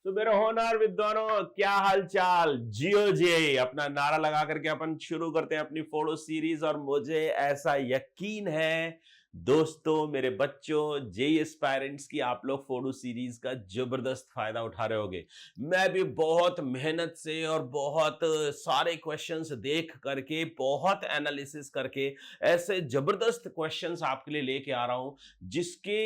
तो मेरे होनहार विद्वानों, क्या हाल चाल। जियो जी अपना नारा लगा करके अपन शुरू करते हैं अपनी फोटो सीरीज। और मुझे ऐसा यकीन है दोस्तों, मेरे बच्चों, जेई एस्पायरेंट्स की आप लोग फोटो सीरीज का जबरदस्त फायदा उठा रहे होगे। मैं भी बहुत मेहनत से और बहुत सारे क्वेश्चंस देख करके, बहुत एनालिसिस करके ऐसे जबरदस्त क्वेश्चंस आपके लिए लेके आ रहा हूं जिसके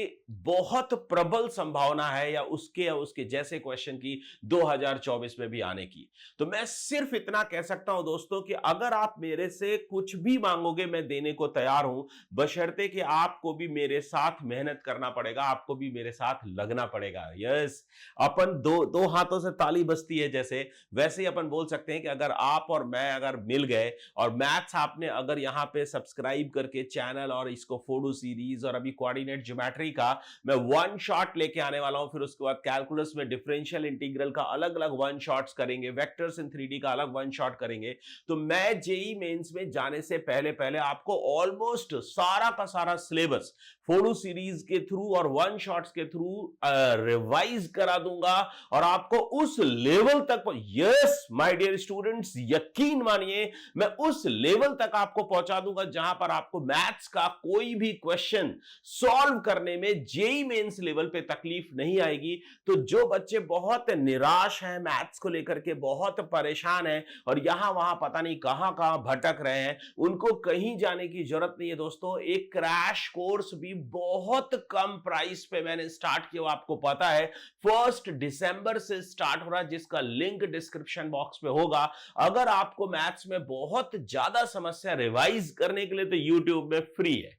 बहुत प्रबल संभावना है या उसके जैसे क्वेश्चन की 2024 में भी आने की। तो मैं सिर्फ इतना कह सकता हूं दोस्तों कि अगर आप मेरे से कुछ भी मांगोगे मैं देने को तैयार हूं, बशर्ते कि आपको भी मेरे साथ मेहनत करना पड़ेगा, आपको भी मेरे साथ लगना पड़ेगा। यस, अपन दो दो हाथों से ताली बजती है जैसे, वैसे ही अपन बोल सकते हैं कि अगर आप और मैं अगर मिल गए और मैथ्स आपने अगर यहां पे सब्सक्राइब करके चैनल और इसको फोटो सीरीज और अभी कोऑर्डिनेट ज्योमेट्री का मैं वन शॉट लेके आने वाला हूं, फिर उसके बाद कैलकुलस में डिफरेंशियल इंटीग्रल का अलग अलग वन शॉट्स करेंगे, वेक्टर्स इन 3D का अलग वन शॉट करेंगे। तो मैं जेई मेंस में जाने से पहले पहले आपको ऑलमोस्ट सारा का सारा सिलेबस फोटो सीरीज के थ्रू और वन शॉट्स के थ्रू रिवाइज करा दूंगा और आपको उस लेवल तक, यस माय डियर स्टूडेंट्स, यकीन मानिए मैं उस लेवल तक आपको पहुंचा दूंगा जहां पर आपको मैथ्स का कोई भी क्वेश्चन सॉल्व करने में जेई मेंस लेवल पे तकलीफ नहीं आएगी। तो जो बच्चे बहुत निराश हैं, मैथ्स को लेकर के बहुत परेशान हैं और यहां वहां पता नहीं कहां कहां भटक रहे हैं, उनको कहीं जाने की जरूरत नहीं है दोस्तों। एक क्रैश कोर्स भी बहुत कम प्राइस पे मैंने स्टार्ट किया, आपको पता है 1 दिसंबर से स्टार्ट हो रहा है, जिसका लिंक डिस्क्रिप्शन बॉक्स पे होगा। अगर आपको मैथ्स में बहुत ज्यादा समस्या रिवाइज करने के लिए तो यूट्यूब में फ्री है,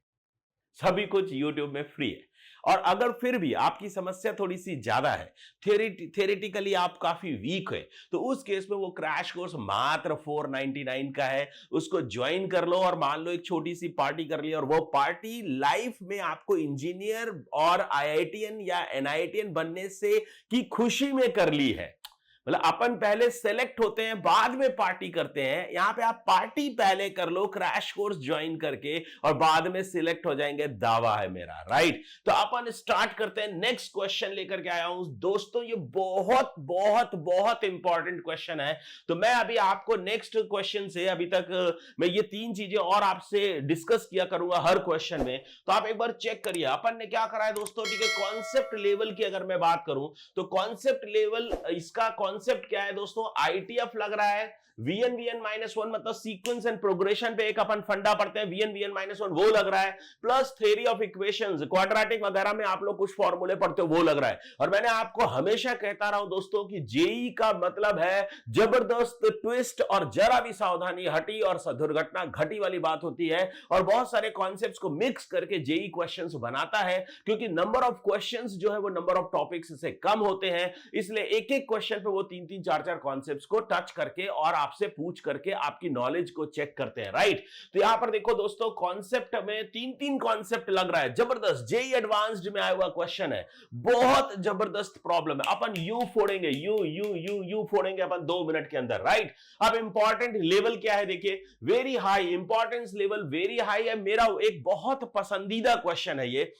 सभी कुछ यूट्यूब में फ्री है। और अगर फिर भी आपकी समस्या थोड़ी सी ज्यादा है, थेरेटिकली आप काफी वीक है, तो उस केस में वो क्रैश कोर्स मात्र 499 का है, उसको ज्वाइन कर लो और मान लो एक छोटी सी पार्टी कर ली और वो पार्टी लाइफ में आपको इंजीनियर और आईआईटीएन या एनआईटीएन बनने से की खुशी में कर ली है। मतलब अपन पहले सेलेक्ट होते हैं, बाद में पार्टी करते हैं, यहां पे आप पार्टी पहले कर लो क्रैश कोर्स ज्वाइन करके और बाद में सिलेक्ट हो जाएंगे, दावा है मेरा, राइट। तो अपन स्टार्ट करते हैं। नेक्स्ट क्वेश्चन लेकर के आया हूं दोस्तों, ये बहुत बहुत बहुत इंपॉर्टेंट क्वेश्चन है। तो मैं अभी आपको नेक्स्ट क्वेश्चन से, अभी तक मैं ये 3 चीजें और आपसे डिस्कस किया करूंगा हर क्वेश्चन में, तो आप एक बार चेक करिए अपन ने क्या करा है दोस्तों। ठीक है, कॉन्सेप्ट लेवल की अगर मैं बात करूं तो कॉन्सेप्ट लेवल, इसका कॉन्सेप्ट क्या है दोस्तों, आईटीएफ लग रहा है। VN -1 मतलब सीक्वेंस एंड प्रोग्रेशन पे एक अपन फंडा पढ़ते हैं, VN -1 वो लग रहा है, plus theory of equations, quadratic वगैरह में आप लोग कुछ फॉर्मूले पढ़ते हो वो लग रहा है। और मैंने आपको हमेशा कहता रहा हूं दोस्तों कि जेई का मतलब है जबरदस्त ट्विस्ट और जरा भी सावधानी हटी और दुर्घटना घटी वाली बात होती है, और बहुत सारे कॉन्सेप्ट्स को मिक्स करके जेई क्वेश्चंस बनाता है, क्योंकि नंबर ऑफ क्वेश्चंस जो है वो नंबर ऑफ टॉपिक्स से कम होते हैं, इसलिए एक एक क्वेश्चन पे वो 3-3 4-4 कॉन्सेप्ट्स को टच करके और आपसे पूछ करके आपकी नॉलेज को चेक करते हैं, राइट। तो यहां पर देखो दोस्तों, कॉन्सेप्ट में 3-3 कॉन्सेप्ट लग रहा है, जबरदस्त जेई एडवांस्ड में आया हुआ क्वेश्चन है, बहुत जबरदस्त प्रॉब्लम है। अपन यू फोड़ेंगे, यू फोड़ेंगे अपन 2 मिनट के अंदर, राइट। अब इंपॉर्टेंट लेवल क्या है देखिए, very high importance level, very high है। मेरा एक बहुत पसंदीदा क्वेश्चन है ये,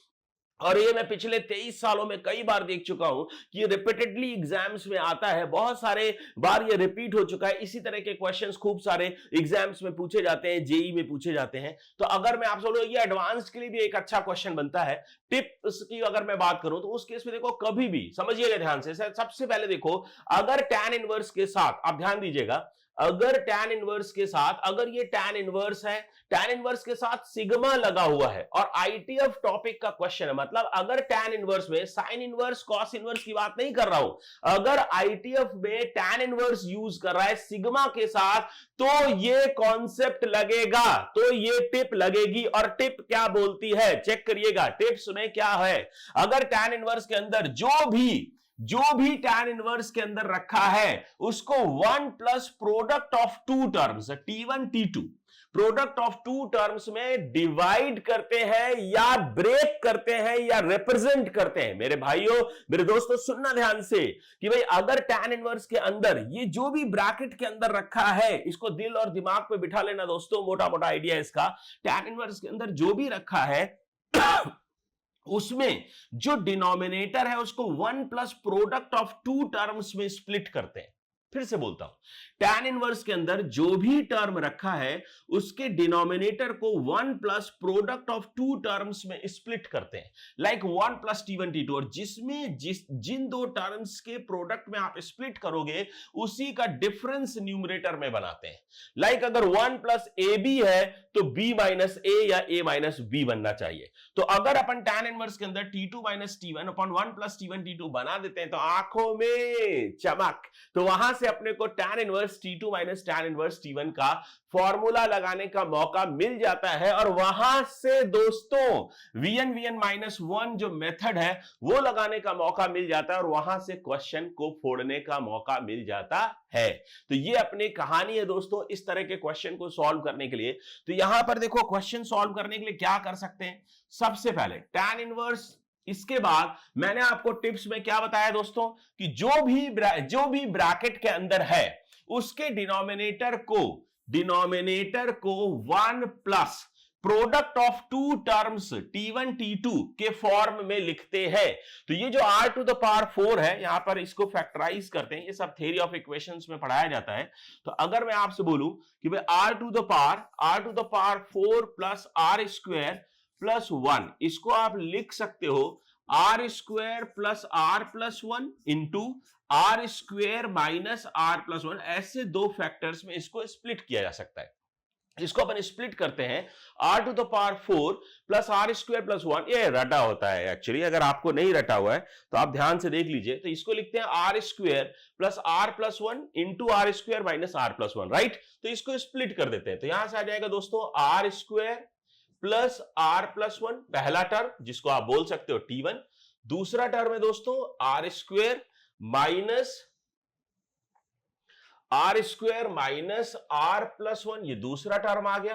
और ये मैं पिछले 23 सालों में कई बार देख चुका हूं कि रिपीटेडली एग्जाम्स में आता है, बहुत सारे बार ये रिपीट हो चुका है। इसी तरह के क्वेश्चंस खूब सारे एग्जाम्स में पूछे जाते हैं, जेई में पूछे जाते हैं। तो अगर मैं आपसे बोलूं ये एडवांस्ड के लिए भी एक अच्छा क्वेश्चन बनता है। टिप्स की अगर मैं बात करूं तो उस केस में देखो, कभी भी समझिएगा ध्यान से, सबसे पहले देखो, अगर tan इनवर्स के साथ, आप ध्यान दीजिएगा, अगर tan इनवर्स के साथ, अगर ये tan इनवर्स है, tan इनवर्स के साथ सिग्मा लगा हुआ है और आईटीएफ टॉपिक का क्वेश्चन है, मतलब अगर tan इनवर्स में साइन इनवर्स कॉस इनवर्स की बात नहीं कर रहा हूं, अगर आईटीएफ में tan इनवर्स यूज कर रहा है सिग्मा के साथ, तो ये कॉन्सेप्ट लगेगा, तो ये टिप लगेगी। और टिप क्या बोलती है, चेक करिएगा टिप्स में क्या है। अगर tan इनवर्स के अंदर जो भी tan इनवर्स के अंदर रखा है उसको 1 plus product of 2 terms T1 T2 product of 2 terms में डिवाइड करते हैं या ब्रेक करते हैं या रिप्रेजेंट करते हैं। मेरे भाइयों, मेरे दोस्तों, सुनना ध्यान से कि भाई अगर tan इनवर्स के अंदर ये जो भी ब्रैकेट के अंदर रखा है, इसको दिल और दिमाग पे बिठा लेना दोस्तों, मोटा मोटा आइडिया इसका। tan इनवर्स के अंदर जो भी रखा है उसमें जो डिनोमिनेटर है उसको 1 plus product of two terms में स्प्लिट करते हैं। फिर से बोलता हूं, tan इनवर्स के अंदर जो भी टर्म रखा है उसके डिनोमिनेटर को 1 plus product of two terms में स्प्लिट करते हैं, लाइक 1 प्लस t1 t2, और जिसमें जिन दो टर्म्स के प्रोडक्ट में आप स्प्लिट करोगे उसी का डिफरेंस न्यूमरेटर में बनाते हैं। लाइक अगर 1 प्लस ए बी है तो b माइनस ए या a माइनस बी बनना चाहिए। तो अगर अपन tan इनवर्स के अंदर t2 minus t1 upon 1 plus t1 t2 बना देते हैं तो आंखों में चमक, तो वहां से अपने को tan inverse t2 minus tan inverse t1 का फॉर्मूला लगाने का मौका मिल जाता है, और वहां से दोस्तों vn माइनस 1 जो मेथड है वो लगाने का मौका मिल जाता है, और वहां से क्वेश्चन को फोड़ने का मौका मिल जाता है। तो ये अपनी कहानी है दोस्तों इस तरह के क्वेश्चन को सॉल्व करने के लिए। तो यहां पर देखो क्वेश्चन सॉल्व करने के लिए क्या कर सकते हैं, सबसे पहले tan इनवर्स, इसके बाद मैंने आपको टिप्स में क्या बताया दोस्तों कि जो भी ब्रैकेट के अंदर है उसके डिनोमिनेटर को 1 plus product of two terms t1 t2 के फॉर्म में लिखते हैं। तो ये जो r टू द पावर 4 है, यहां पर इसको फैक्टराइज करते हैं, ये सब थ्योरी ऑफ इक्वेशंस में पढ़ाया जाता है। तो अगर मैं आपसे बोलूं कि भाई r to the power 4 plus r square plus 1, इसको आप लिख सकते हो r square plus r plus 1 into r square minus r plus 1, ऐसे दो फैक्टर्स में इसको स्प्लिट किया जा सकता है। इसको अपन स्प्लिट करते हैं r to the power 4 plus r square plus 1, ये रटा होता है एक्चुअली, अगर आपको नहीं रटा हुआ है तो आप ध्यान से देख लीजिए। तो इसको लिखते हैं r square plus r plus 1 into r square minus r plus 1, right. तो इसको स्प्लिट कर देते हैं, तो यहां से आ जाएगा दोस्तों r square plus r plus 1, पहला टर्म जिसको आप बोल सकते हो t1, दूसरा टर्म है दोस्तों r square minus r plus 1, ये दूसरा टर्म आ गया।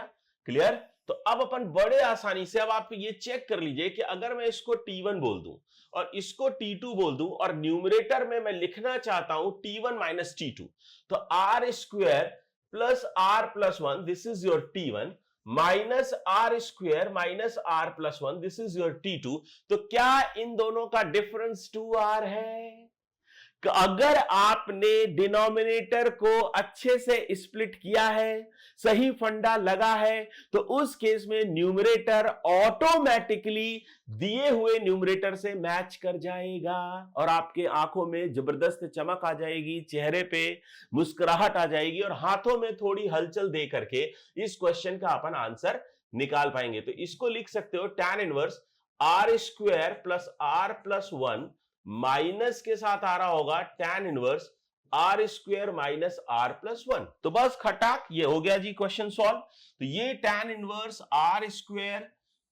क्लियर। तो अब अपन बड़े आसानी से, अब आप ये चेक कर लीजिए कि अगर मैं इसको t1 बोल दूं और इसको t2 बोल दूं और न्यूमरेटर में मैं लिखना चाहता हूं t1 माइनस t2, तो r square plus r plus 1, this is your t1, minus r square minus r plus 1, this is your t2। तो क्या इन दोनों का डिफरेंस 2r है? अगर आपने डिनोमिनेटर को अच्छे से स्प्लिट किया है, सही फंडा लगा है, तो उस केस में न्यूमरेटर ऑटोमेटिकली दिए हुए न्यूमरेटर से मैच कर जाएगा, और आपके आंखों में जबरदस्त चमक आ जाएगी, चेहरे पे मुस्कुराहट आ जाएगी, और हाथों में थोड़ी हलचल दे करके इस क्वेश्चन का अपन आंसर निकाल पाएंगे। तो इसको लिख सकते हो tan inverse r square plus r plus 1 minus के साथ आ रहा होगा tan inverse r square minus r plus 1। तो बस खटाक ये हो गया जी क्वेश्चन सॉल्व। तो ये tan inverse r square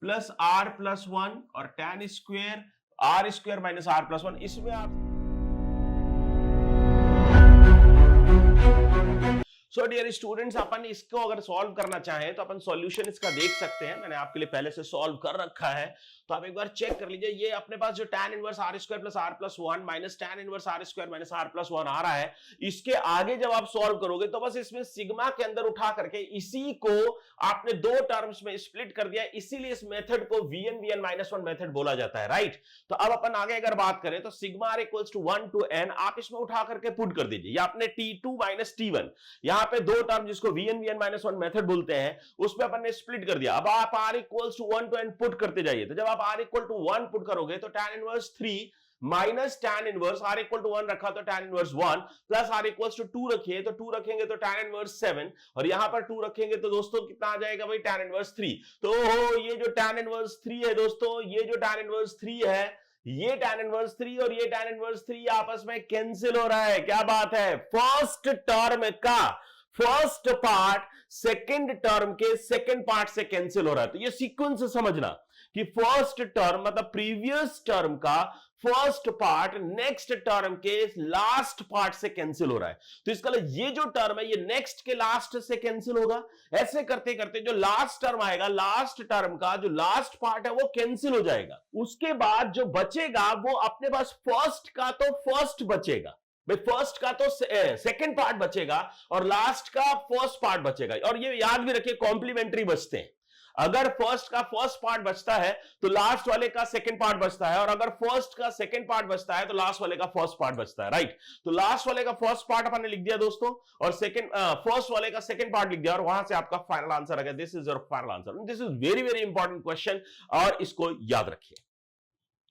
plus r plus 1 और tan square r square minus r plus 1, इसमें आप सो डियर स्टूडेंट्स, अपन इसको अगर सॉल्व करना चाहें तो अपन सॉल्यूशन इसका देख सकते हैं, मैंने आपके लिए पहले से सॉल्व कर रखा है, तो आप एक बार चेक कर लीजिए। ये अपने पास जो tan inverse r square plus r plus 1 minus tan inverse r square minus r plus 1 आ रहा है, इसके आगे जब आप सॉल्व करोगे तो बस इसमें सिग्मा के अंदर उठा करके इसी को आपने दो टर्म्स में स्प्लिट कर दिया, इसीलिए इस मेथड को vn माइनस 1 मेथड बोला जाता है, राइट। तो अब अपन आगे अगर बात करें तो sigma r equals to 1 to n आप इसमें उठा करके पुट कर दीजिए, या आपने t2 माइनस t1, यहाँ पे दो टर्म जिसको vn माइनस 1 मेथड बोलते हैं उसमें अपन ने स्प्लिट कर दिया। अब आप r equals to 1 to n put करते जाइए, तो जब आप r इक्वल टू 1 पुट करोगे तो tan inverse 3 minus tan inverse r equal to 1 रखा तो tan inverse 1 plus r equals to 2 रखिए तो 2 रखेंगे तो tan इनवर्स 7, और यहां पर 2 रखेंगे तो दोस्तों कितना आ जाएगा भाई tan इनवर्स 3। तो ये जो tan इनवर्स 3 है दोस्तों, ये जो tan इनवर्स 3 है, ये tan इनवर्स 3 और ये tan इनवर्स 3 आपस में कैंसिल हो रहा है। क्या बात है, फर्स्ट टर्म का फर्स्ट पार्ट सेकंड टर्म के सेकंड पार्ट से कैंसिल हो रहा है। तो ये सीक्वेंस समझना कि फर्स्ट टर्म मतलब प्रीवियस टर्म का फर्स्ट पार्ट नेक्स्ट टर्म के लास्ट पार्ट से कैंसिल हो रहा है। तो इसका ये जो टर्म है ये नेक्स्ट के लास्ट से कैंसिल होगा। ऐसे करते करते जो लास्ट टर्म आएगा, लास्ट टर्म का जो लास्ट पार्ट है वो कैंसिल हो जाएगा। उसके बाद जो बचेगा वो अपने पास फर्स्ट का तो फर्स्ट बचेगा, भाई फर्स्ट का तो सेकंड पार्ट बचेगा और लास्ट का फर्स्ट पार्ट बचेगा। और ये याद भी रखिए कॉम्प्लीमेंट्री बचते हैं। अगर फर्स्ट का फर्स्ट पार्ट बचता है तो लास्ट वाले का सेकंड पार्ट बचता है, और अगर फर्स्ट का सेकंड पार्ट बचता है तो लास्ट वाले का फर्स्ट पार्ट बचता है, राइट। तो लास्ट वाले का फर्स्ट पार्ट अपन ने लिख दिया दोस्तों, और सेकंड फर्स्ट वाले का सेकंड पार्ट लिख दिया, और वहां से आपका फाइनल आंसर आ गया। This is your final answer. This is very very important question, और इसको याद रखिए।